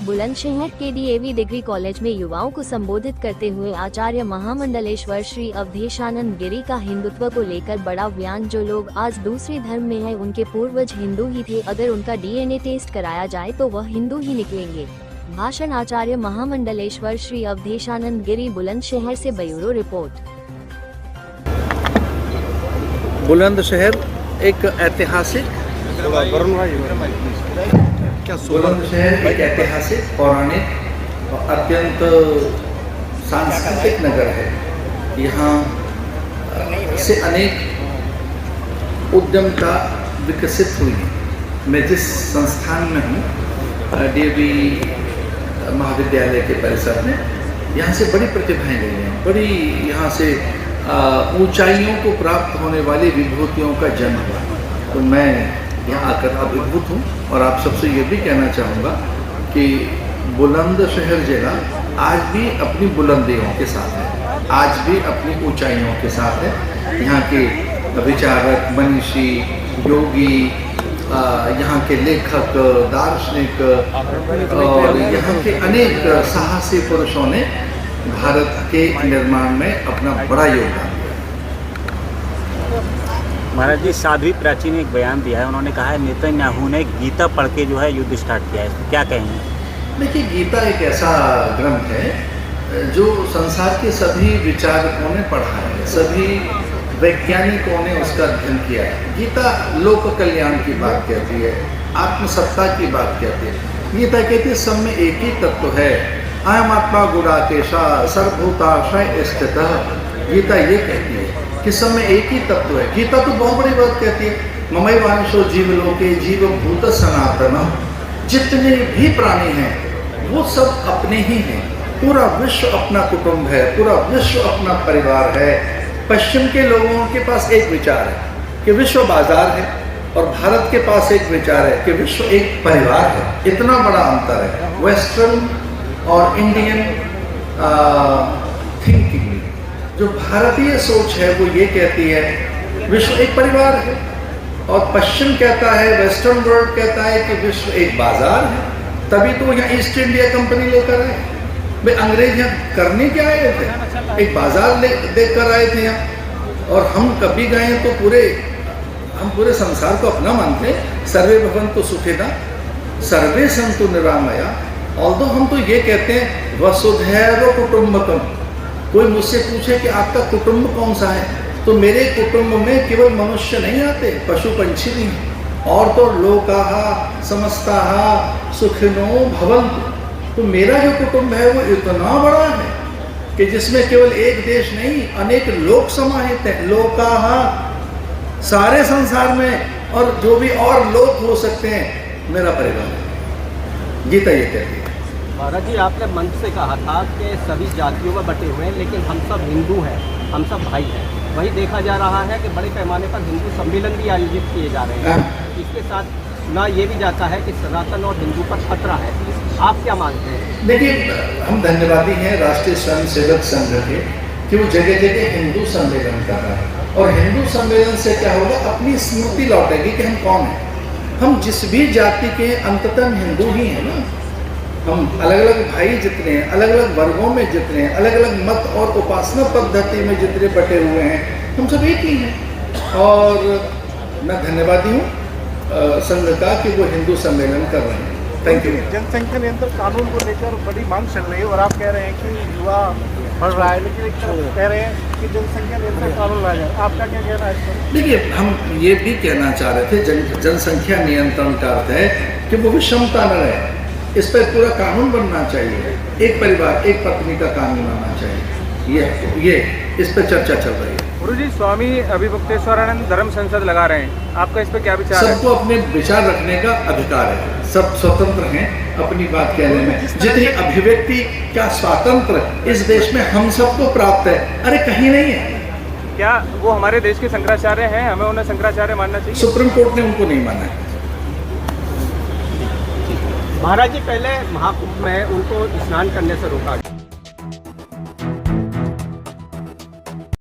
बुलंदशहर के DAV degree college में युवाओं को संबोधित करते हुए आचार्य महामंडलेश्वर श्री अवधेशानंद गिरी का हिंदुत्व को लेकर बड़ा बयान। जो लोग आज दूसरे धर्म में हैं उनके पूर्वज हिंदू ही थे, अगर उनका डीएनए टेस्ट कराया जाए तो वह हिंदू ही निकलेंगे। भाषण आचार्य महामंडलेश्वर श्री अवधेशानंद गिरी, बुलंदशहर से ब्यूरो रिपोर्ट। बुलंदशहर एक ऐतिहासिक बुलंदशहर एक ऐतिहासिक, पौराणिक और अत्यंत सांस्कृतिक नगर है। यहाँ से अनेक उद्यमता विकसित हुई है। मैं जिस संस्थान में हूँ, डीएवी महाविद्यालय के परिसर में, यहाँ से बड़ी प्रतिभाएं गई हैं, बड़ी यहाँ से ऊंचाइयों को प्राप्त होने वाली विभूतियों का जन्म हुआ। तो मैं यहाँ आकर अभिभूत हूँ और आप सबसे ये भी कहना चाहूँगा कि बुलंदशहर जिला आज भी अपनी बुलंदियों के साथ है, आज भी अपनी ऊंचाइयों के साथ है। यहाँ के विचारक, मनीषी, योगी, यहाँ के लेखक, दार्शनिक और यहाँ के अनेक साहसी पुरुषों ने भारत के निर्माण में अपना बड़ा योगदान दिया। महाराज जी, साध्वी प्राचीन ने एक बयान दिया है, उन्होंने कहा है नेतन्याहू ने गीता पढ़ के जो है युद्ध स्टार्ट किया है, इसको क्या कहेंगे? देखिए, गीता एक ऐसा ग्रंथ है जो संसार के सभी विचारकों ने पढ़ा है, सभी वैज्ञानिकों ने उसका अध्ययन किया है। गीता लोक कल्याण की बात कहती है, आत्मसत्ता की बात कहती है। गीता कहती है सब में एक ही तत्व है, अयम आत्मा गुणाकेशा सर्वभूताशय स्थितः। गीता ये कहती है कि सब में एक ही तत्व है। गीता तो बहुत बड़ी बात कहती है, ममैवांशो जीवलोके जीवभूत सनातन। जितने भी प्राणी हैं वो सब अपने ही हैं, पूरा विश्व अपना कुटुंब है, पूरा विश्व अपना परिवार है। पश्चिम के लोगों के पास एक विचार है कि विश्व बाजार है, और भारत के पास एक विचार है कि विश्व एक परिवार है। इतना बड़ा अंतर है वेस्टर्न और इंडियन थिंकिंग। जो भारतीय सोच है वो ये कहती है विश्व एक परिवार है, और पश्चिम कहता है, वेस्टर्न वर्ल्ड कहता है कि विश्व एक बाजार है। तभी तो यहाँ ईस्ट इंडिया कंपनी लेकर आए भाई। अंग्रेज यहाँ करने क्या आए थे? एक बाजार देख कर आए थे यहाँ। और हम कभी गए तो हम पूरे संसार को अपना मानते हैं। सर्वे भवन्तु सुखिनः सर्वे सन्तु निरामया। ऑल्दो हम तो ये कहते हैं वसुधैव कुटुम्बकम। कोई मुझसे पूछे कि आपका कुटुंब कौन सा है, तो मेरे कुटुंब में केवल मनुष्य नहीं आते, पशु पंछी भी हैं, और तो लोकाः समस्ताः सुखिनो भवन्तु। तो मेरा जो कुटुंब है वो इतना बड़ा है कि जिसमें केवल एक देश नहीं, अनेक लोक समाहित हैं। लोकाः सारे संसार में, और जो भी और लोक हो सकते हैं, मेरा परिवार है। गीता ये कहती है। महाराज जी, आपने मंच से कहा था कि सभी जातियों में बटे हुए हैं, लेकिन हम सब हिंदू हैं, हम सब भाई हैं। वही देखा जा रहा है कि बड़े पैमाने पर हिंदू सम्मेलन भी आयोजित किए जा रहे हैं। इसके साथ ना ये भी जाता है कि सनातन और हिंदू पर खतरा है। आप क्या मानते हैं? देखिए, हम धन्यवादी हैं राष्ट्रीय स्वयंसेवक संघ के कि वो जगह जगह हिंदू सम्मेलन कर रहा है। और हिंदू सम्मेलन से क्या होगा, अपनी स्मृति लौटेगी कि हम कौन हैं। हम जिस भी जाति के अंततः हिंदू ही हैं ना। हम अलग अलग भाई जितने हैं, अलग अलग वर्गों में जितने हैं, अलग अलग मत और उपासना पद्धति में जितने बटे हुए हैं, हम सब एक ही हैं। और मैं धन्यवादी हूँ संघ का कि वो हिंदू सम्मेलन कर रहे हैं। Thank you. जनसंख्या नियंत्रण कानून को लेकर बड़ी मांग चल रही है, और आप कह रहे हैं कि युवा बढ़ रहा है, लेकिन एक तरफ कह रहे हैं कि जनसंख्या नियंत्रण कानून लाया जाए। आपका क्या कहना है इस पर? देखिए, हम ये भी कहना चाह रहे थे, जनसंख्या नियंत्रण का अर्थ है कि वो विषमता न रहे। इस पर पूरा कानून बनना चाहिए। एक परिवार, एक पत्नी का कानून आना चाहिए। ये इस पर चर्चा चल रही है। गुरु जी, स्वामी अभिभक्तेश्वरानंद धर्म संसद लगा रहे हैं, आपका इस पर क्या विचार है? सबको अपने विचार रखने का अधिकार है, सब स्वतंत्र हैं अपनी बात कहने में। जितनी अभिव्यक्ति का स्वातंत्र इस देश में हम सबको प्राप्त है, अरे कहीं नहीं है। क्या वो हमारे देश के शंकराचार्य हैं, हमें उन्हें शंकराचार्य मानना चाहिए? सुप्रीम कोर्ट ने उनको नहीं माना है। महाराज जी, पहले महाकुंभ में उनको स्नान करने से रोका गया।